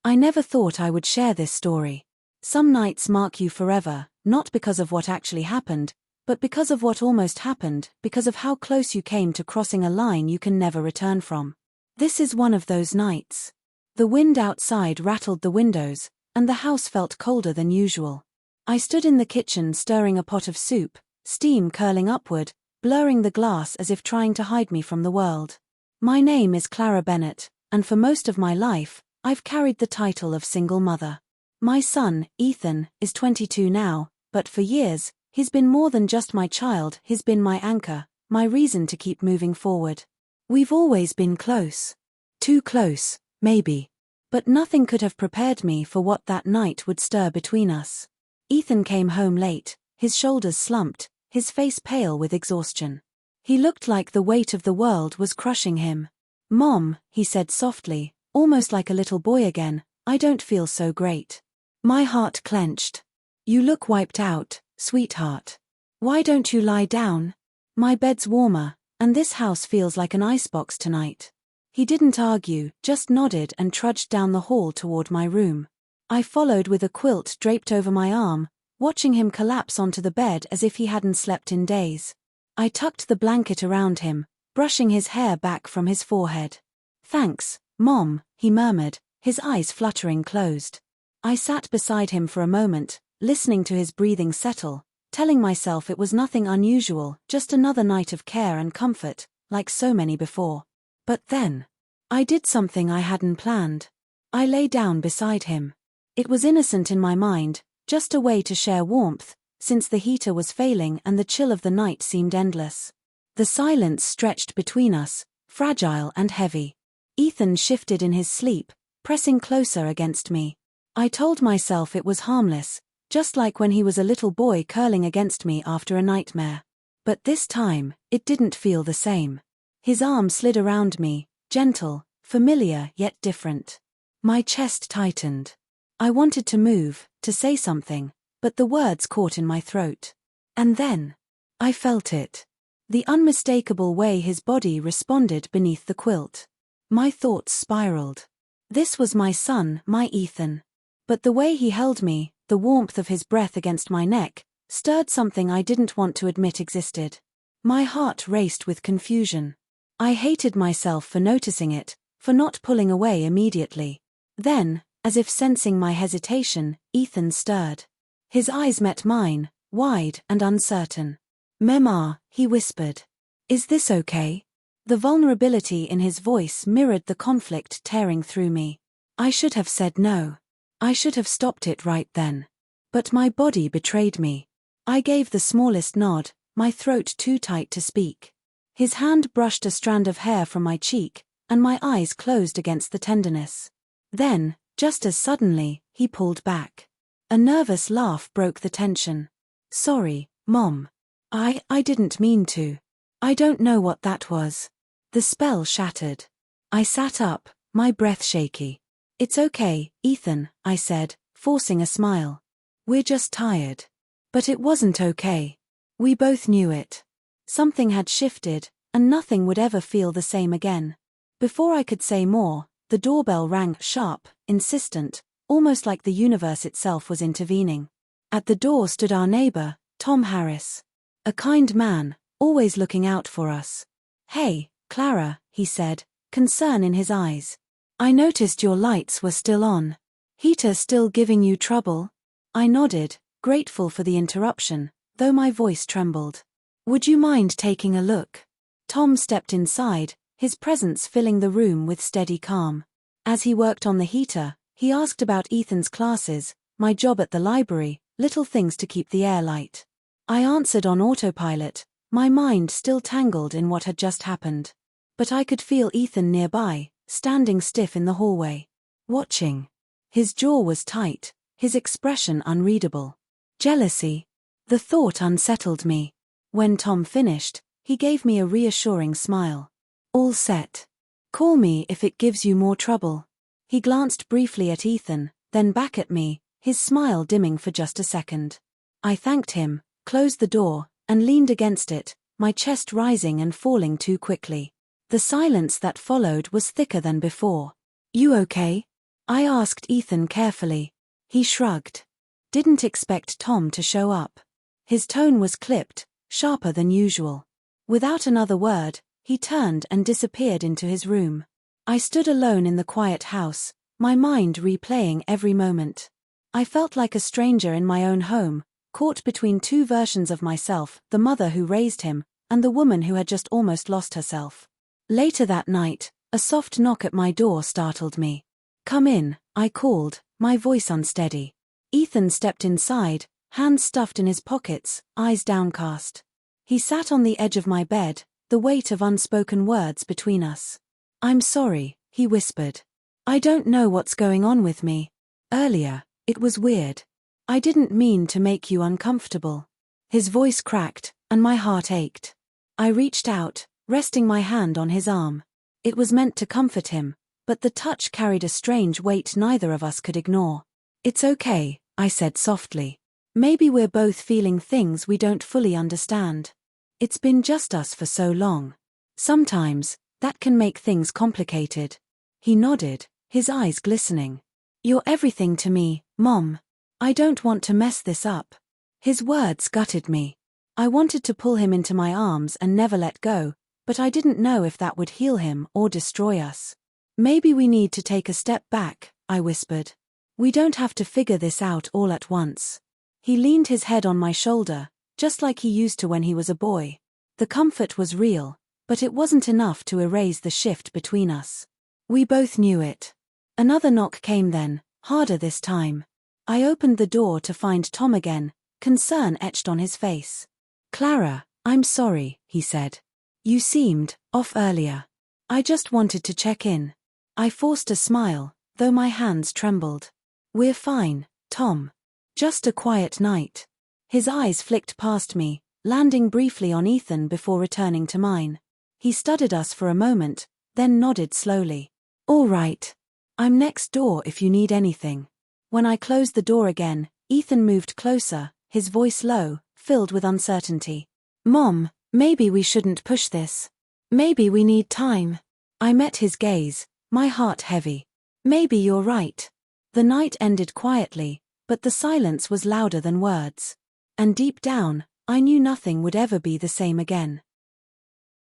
I never thought I would share this story. Some nights mark you forever, not because of what actually happened, but because of what almost happened, because of how close you came to crossing a line you can never return from. This is one of those nights. The wind outside rattled the windows, and the house felt colder than usual. I stood in the kitchen stirring a pot of soup, steam curling upward, blurring the glass as if trying to hide me from the world. My name is Clara Bennett, and for most of my life, I've carried the title of single mother. My son, Ethan, is 22 now, but for years, he's been more than just my child. He's been my anchor, my reason to keep moving forward. We've always been close. Too close, maybe. But nothing could have prepared me for what that night would stir between us. Ethan came home late, his shoulders slumped, his face pale with exhaustion. He looked like the weight of the world was crushing him. "Mom," he said softly, almost like a little boy again, "I don't feel so great." My heart clenched. "You look wiped out, sweetheart. Why don't you lie down? My bed's warmer, and this house feels like an icebox tonight." He didn't argue, just nodded and trudged down the hall toward my room. I followed with a quilt draped over my arm, watching him collapse onto the bed as if he hadn't slept in days. I tucked the blanket around him, brushing his hair back from his forehead. "Thanks, Mom," he murmured, his eyes fluttering closed. I sat beside him for a moment, listening to his breathing settle, telling myself it was nothing unusual, just another night of care and comfort, like so many before. But then, I did something I hadn't planned. I lay down beside him. It was innocent in my mind, just a way to share warmth, since the heater was failing and the chill of the night seemed endless. The silence stretched between us, fragile and heavy. Ethan shifted in his sleep, pressing closer against me. I told myself it was harmless, just like when he was a little boy curling against me after a nightmare. But this time, it didn't feel the same. His arm slid around me, gentle, familiar yet different. My chest tightened. I wanted to move, to say something, but the words caught in my throat. And then, I felt it. The unmistakable way his body responded beneath the quilt. My thoughts spiraled. This was my son, my Ethan. But the way he held me, the warmth of his breath against my neck, stirred something I didn't want to admit existed. My heart raced with confusion. I hated myself for noticing it, for not pulling away immediately. Then, as if sensing my hesitation, Ethan stirred. His eyes met mine, wide and uncertain. "Mama," he whispered. "Is this okay?" The vulnerability in his voice mirrored the conflict tearing through me. I should have said no. I should have stopped it right then. But my body betrayed me. I gave the smallest nod, my throat too tight to speak. His hand brushed a strand of hair from my cheek, and my eyes closed against the tenderness. Then, just as suddenly, he pulled back. A nervous laugh broke the tension. "Sorry, Mom. I didn't mean to. I don't know what that was." The spell shattered. I sat up, my breath shaky. "It's okay, Ethan," I said, forcing a smile. "We're just tired." But it wasn't okay. We both knew it. Something had shifted, and nothing would ever feel the same again. Before I could say more, the doorbell rang, sharp, insistent, almost like the universe itself was intervening. At the door stood our neighbor, Tom Harris. A kind man, always looking out for us. "Hey, Clara," he said, concern in his eyes. "I noticed your lights were still on. Heater still giving you trouble?" I nodded, grateful for the interruption, though my voice trembled. "Would you mind taking a look?" Tom stepped inside, his presence filling the room with steady calm. As he worked on the heater, he asked about Ethan's classes, my job at the library, little things to keep the air light. I answered on autopilot, my mind still tangled in what had just happened. But I could feel Ethan nearby, standing stiff in the hallway. Watching. His jaw was tight, his expression unreadable. Jealousy. The thought unsettled me. When Tom finished, he gave me a reassuring smile. "All set. Call me if it gives you more trouble." He glanced briefly at Ethan, then back at me, his smile dimming for just a second. I thanked him, closed the door, and leaned against it, my chest rising and falling too quickly. The silence that followed was thicker than before. "You okay?" I asked Ethan carefully. He shrugged. Didn't expect Tom to show up. His tone was clipped, sharper than usual. Without another word, he turned and disappeared into his room. I stood alone in the quiet house, my mind replaying every moment. I felt like a stranger in my own home, caught between two versions of myself, the mother who raised him, and the woman who had just almost lost herself. Later that night, a soft knock at my door startled me. "Come in," I called, my voice unsteady. Ethan stepped inside, hands stuffed in his pockets, eyes downcast. He sat on the edge of my bed, the weight of unspoken words between us. "I'm sorry," he whispered. "I don't know what's going on with me. Earlier, it was weird. I didn't mean to make you uncomfortable." His voice cracked, and my heart ached. I reached out, resting my hand on his arm. It was meant to comfort him, but the touch carried a strange weight neither of us could ignore. "It's okay," I said softly. "Maybe we're both feeling things we don't fully understand. It's been just us for so long. Sometimes, that can make things complicated." He nodded, his eyes glistening. "You're everything to me, Mom. I don't want to mess this up." His words gutted me. I wanted to pull him into my arms and never let go, but I didn't know if that would heal him or destroy us. "Maybe we need to take a step back," I whispered. "We don't have to figure this out all at once." He leaned his head on my shoulder, just like he used to when he was a boy. The comfort was real, but it wasn't enough to erase the shift between us. We both knew it. Another knock came then, harder this time. I opened the door to find Tom again, concern etched on his face. "Clara, I'm sorry," he said. "You seemed off earlier. I just wanted to check in." I forced a smile, though my hands trembled. "We're fine, Tom. Just a quiet night." His eyes flicked past me, landing briefly on Ethan before returning to mine. He studied us for a moment, then nodded slowly. "All right. I'm next door if you need anything." When I closed the door again, Ethan moved closer, his voice low, filled with uncertainty. "Mom, maybe we shouldn't push this. Maybe we need time." I met his gaze, my heart heavy. "Maybe you're right." The night ended quietly, but the silence was louder than words. And deep down, I knew nothing would ever be the same again.